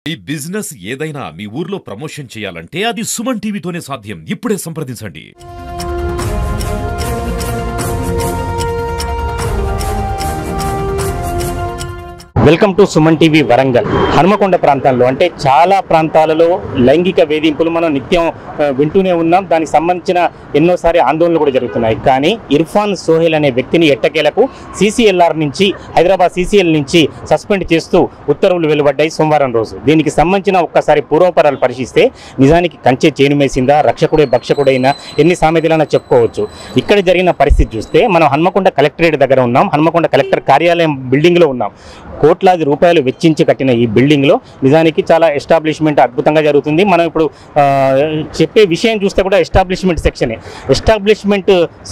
ఈ బిజినెస్ ఏదైనా మీ ఊర్లో ప్రమోషన్ చేయాలంటే అది సుమన్ టీవీతోనే సాధ్యం. ఇప్పుడే సంప్రదించండి. Welcome to Suman TV Warangal. Hanumakonda ప్రాంతాల్లో అంటే చాలా ప్రాంతాలలో లైంగిక వేధింపులు మనం నిత్యం వింటూనే ఉన్నాం. దానికి సంబంధించిన ఎన్నోసారి ఆందోళనలు కూడా జరుగుతున్నాయి. కానీ ఇర్ఫాన్ సోహెల్ అనే వ్యక్తిని ఎట్టకేలకు CCLR నుంచి హైదరాబాద్ CCL నుంచి సస్పెండ్ చేస్తూ ఉత్తర్వులు వెలువడ్డాయి సోమవారం రోజు. దీనికి సంబంధించిన ఒక్కసారి పూర్వపరాలు పరిశీలిస్తే నిజానికి కంచె చేనుమేసిందా, రక్షకుడే భక్షకుడైనా, ఎన్ని సామెతలైనా చెప్పుకోవచ్చు. ఇక్కడ జరిగిన పరిస్థితి చూస్తే మనం హనుమకొండ కలెక్టరేట్ దగ్గర ఉన్నాం. హనుమకొండ కలెక్టర్ కార్యాలయం బిల్డింగ్లో ఉన్నాం. కోట్లాది రూపాయలు వెచ్చించి కట్టిన ఈ బిల్డింగ్లో నిజానికి చాలా ఎస్టాబ్లిష్మెంట్ అద్భుతంగా జరుగుతుంది. మనం ఇప్పుడు చెప్పే విషయం చూస్తే కూడా ఎస్టాబ్లిష్మెంట్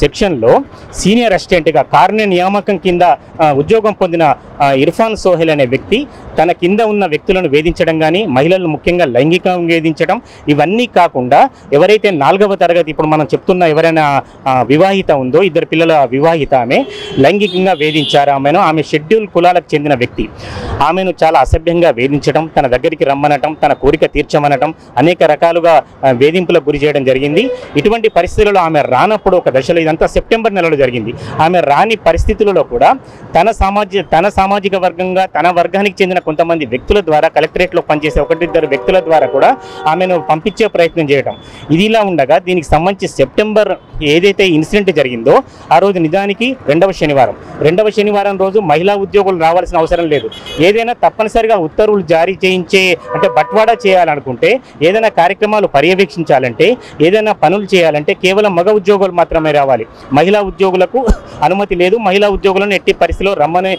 సెక్షన్లో సీనియర్ అసిస్టెంట్గా కారుణ్య నియామకం కింద ఉద్యోగం పొందిన ఇర్ఫాన్ సోహెల్ అనే వ్యక్తి తన కింద ఉన్న వ్యక్తులను వేధించడం కానీ, మహిళలను ముఖ్యంగా లైంగికంగా వేధించడం, ఇవన్నీ కాకుండా ఎవరైతే 4వ తరగతి ఇప్పుడు మనం చెప్తున్న ఎవరైనా వివాహిత ఉందో, 2 పిల్లల వివాహిత ఆమె లైంగికంగా వేధించారు. ఆమె షెడ్యూల్ కులాలకు చెందిన వ్యక్తి. ఆమెను చాలా అసభ్యంగా వేధించడం, తన దగ్గరికి రమ్మనటం, తన కోరిక తీర్చమనటం, అనేక రకాలుగా వేధింపులకు గురి చేయడం జరిగింది. ఇటువంటి పరిస్థితులలో ఆమె రానప్పుడు ఒక దశలో, ఇదంతా సెప్టెంబర్ నెలలో జరిగింది, ఆమె రాని పరిస్థితులలో కూడా తన సామాజిక వర్గంగా తన వర్గానికి చెందిన కొంతమంది వ్యక్తుల ద్వారా, కలెక్టరేట్లో పనిచేసే 1-2 వ్యక్తుల ద్వారా కూడా ఆమెను పంపించే ప్రయత్నం చేయడం. ఇది ఇలా ఉండగా దీనికి సంబంధించి సెప్టెంబర్ ఏదైతే ఇన్సిడెంట్ జరిగిందో ఆ రోజు నిజానికి 2వ శనివారం రోజు మహిళా ఉద్యోగులు రావాల్సిన అవసరం లేదు. ఏదైనా తప్పనిసరిగా ఉత్తర్వులు జారీ చేయించే అంటే బట్వాడా చేయాలనుకుంటే, ఏదైనా కార్యక్రమాలు పర్యవేక్షించాలంటే, ఏదైనా పనులు చేయాలంటే కేవలం మగ ఉద్యోగులు మాత్రమే రావాలి. మహిళా ఉద్యోగులకు అనుమతి లేదు. మహిళా ఉద్యోగులను ఎట్టి పరిస్థితిలో రమ్మనే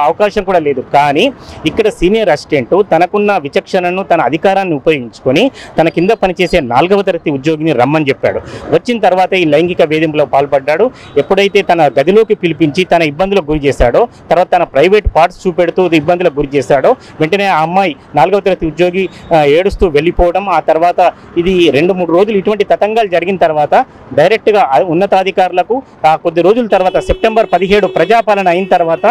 అవకాశం కూడా లేదు. కానీ ఇక్కడ సీనియర్ అసిస్టెంట్ తనకున్న విచక్షణను, తన అధికారాన్ని ఉపయోగించుకొని తన కింద పనిచేసే 4వ తరగతి ఉద్యోగిని రమ్మని చెప్పాడు. వచ్చిన తర్వాత ఈ లైంగిక వేధింపులో పాల్పడ్డాడు. ఎప్పుడైతే తన గదిలోకి పిలిపించి తన ఇబ్బందులకు గురి చేశాడో, తర్వాత తన ప్రైవేట్ పార్ట్స్ చూపెడుతూ ఇబ్బందులకు గురి చేశాడో, వెంటనే ఆ అమ్మాయి 4వ తరగతి ఉద్యోగి ఏడుస్తూ వెళ్ళిపోవడం. ఆ తర్వాత ఇది 2-3 రోజులు ఇటువంటి తతంగాలు జరిగిన తర్వాత డైరెక్ట్గా ఉన్నతాధికారులకు కొద్ది రోజుల తర్వాత సెప్టెంబర్ 17 ప్రజాపాలన అయిన తర్వాత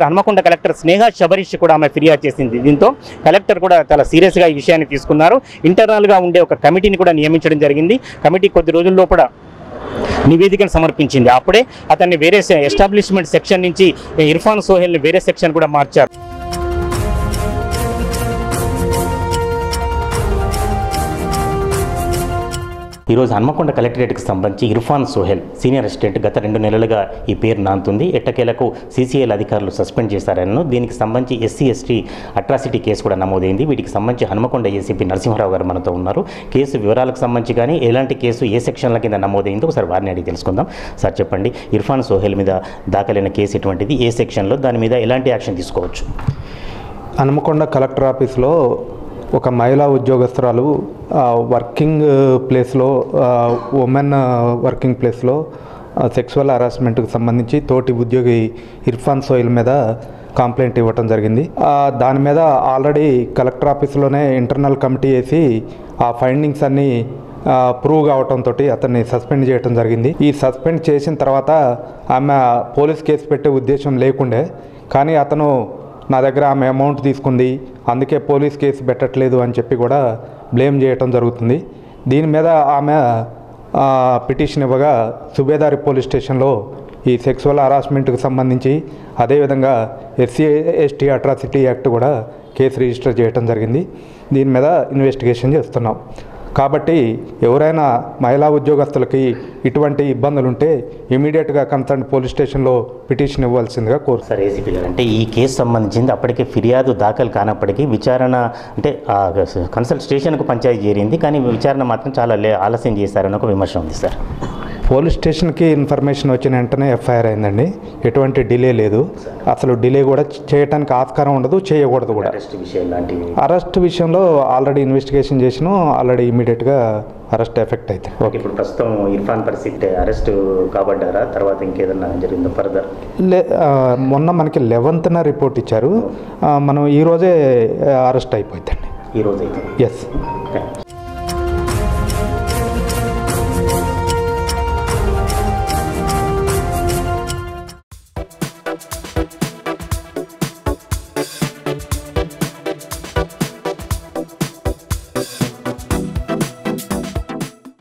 హనుమకొండ కలెక్టర్ స్నేహ శబరీష్ కూడా ఆమె ఫిర్యాదు చేసింది. దీంతో కలెక్టర్ కూడా చాలా సీరియస్గా ఈ విషయాన్ని తీసుకున్నారు. ఇంటర్నల్గా ఉండే ఒక కమిటీని కూడా నియమించడం జరిగింది. కమిటీ కొద్ది రోజుల్లో కూడా నివేదికను సమర్పించింది. అప్పుడే అతన్ని వేరే ఎస్టాబ్లిష్మెంట్ సెక్షన్ నుంచి ఇర్ఫాన్ సోహెల్ని వేరే సెక్షన్ కూడా మార్చారు. ఈరోజు హన్మకొండ కలెక్టరేట్కి సంబంధించి ఇర్ఫాన్ సోహెల్ సీనియర్ అసిస్టెంట్ గత 2 నెలలుగా ఈ పేరు నాంతుంది. ఎట్టకేలకు CCL అధికారులు సస్పెండ్ చేశారని, దీనికి సంబంధించి SC/ST అట్రాసిటీ కేసు కూడా నమోదైంది. వీటికి సంబంధించి హన్మకొండ ACP నరసింహారావు గారు మనతో ఉన్నారు. కేసు వివరాలకు సంబంధించి కానీ ఎలాంటి కేసు ఏ సెక్షన్ల కింద నమోదైందో ఒకసారి వారిని అడిగి తెలుసుకుందాం. సార్ చెప్పండి, ఇర్ఫాన్ సోహెల్ మీద దాఖలైన కేసు ఎటువంటిది, ఏ సెక్షన్లో, దాని మీద ఎలాంటి యాక్షన్ తీసుకోవచ్చు? హన్మకొండ కలెక్టర్ ఆఫీస్లో ఒక మహిళా ఉద్యోగస్తురాలు వర్కింగ్ ప్లేస్లో, ఉమెన్ వర్కింగ్ ప్లేస్లో సెక్సువల్ హరాస్మెంట్కి సంబంధించి తోటి ఉద్యోగి ఇర్ఫాన్ సోహెల్ మీద కంప్లైంట్ ఇవ్వటం జరిగింది. దాని మీద ఆల్రెడీ కలెక్టర్ ఆఫీస్లోనే ఇంటర్నల్ కమిటీ వేసి ఆ ఫైండింగ్స్ అన్నీ ప్రూవ్ కావడంతో అతన్ని సస్పెండ్ చేయడం జరిగింది. ఈ సస్పెండ్ చేసిన తర్వాత ఆమె పోలీస్ కేసు పెట్టే ఉద్దేశం లేకుండే, కానీ అతను నా దగ్గర ఆమె అమౌంట్ తీసుకుంది, అందుకే పోలీస్ కేసు పెట్టట్లేదు అని చెప్పి కూడా బ్లేమ్ చేయటం జరుగుతుంది. దీని మీద ఆమె పిటిషన్ ఇవ్వగా సుబేదారి పోలీస్ స్టేషన్లో ఈ సెక్సువల్ హరాస్మెంట్కి సంబంధించి, అదేవిధంగా SC/ST అట్రాసిటీ యాక్ట్ కూడా కేసు రిజిస్టర్ చేయటం జరిగింది. దీని మీద ఇన్వెస్టిగేషన్ చేస్తున్నాం. కాబట్టి ఎవరైనా మహిళా ఉద్యోగస్తులకి ఇటువంటి ఇబ్బందులు ఉంటే ఇమీడియట్గా కన్సర్న్ పోలీస్ స్టేషన్లో పిటిషన్ ఇవ్వాల్సిందిగా కోరు. సార్, ACP గారు, అంటే ఈ కేసు సంబంధించింది అప్పటికే ఫిర్యాదు దాఖలు కానప్పటికీ విచారణ అంటే కన్సల్ట్ స్టేషన్కు పంచాయతీ చేరింది, కానీ విచారణ మాత్రం చాలా ఆలస్యం చేశారని ఒక విమర్శ ఉంది సార్. పోలీస్ స్టేషన్కి ఇన్ఫర్మేషన్ వచ్చిన వెంటనే FIR అయిందండి. ఎటువంటి డిలే లేదు. అసలు డిలే కూడా చేయడానికి ఆస్కారం ఉండదు, చేయకూడదు కూడా. అరెస్ట్ విషయంలో ఆల్రెడీ ఇన్వెస్టిగేషన్ చేసినాం. ఆల్రెడీ ఇమీడియట్గా అరెస్ట్ ఎఫెక్ట్ అయితే. ఓకే, ఇప్పుడు ప్రస్తుతం ఇర్ఫాన్ పరిస్థితి అరెస్ట్ కాబడ్డారా, తర్వాత ఇంకేదన్నా జరిగిందో ఫర్దర్? మొన్న మనకి 11న రిపోర్ట్ ఇచ్చారు. మనం ఈరోజే అరెస్ట్ అయిపోయిందండి. ఈరోజు అయితే? ఎస్.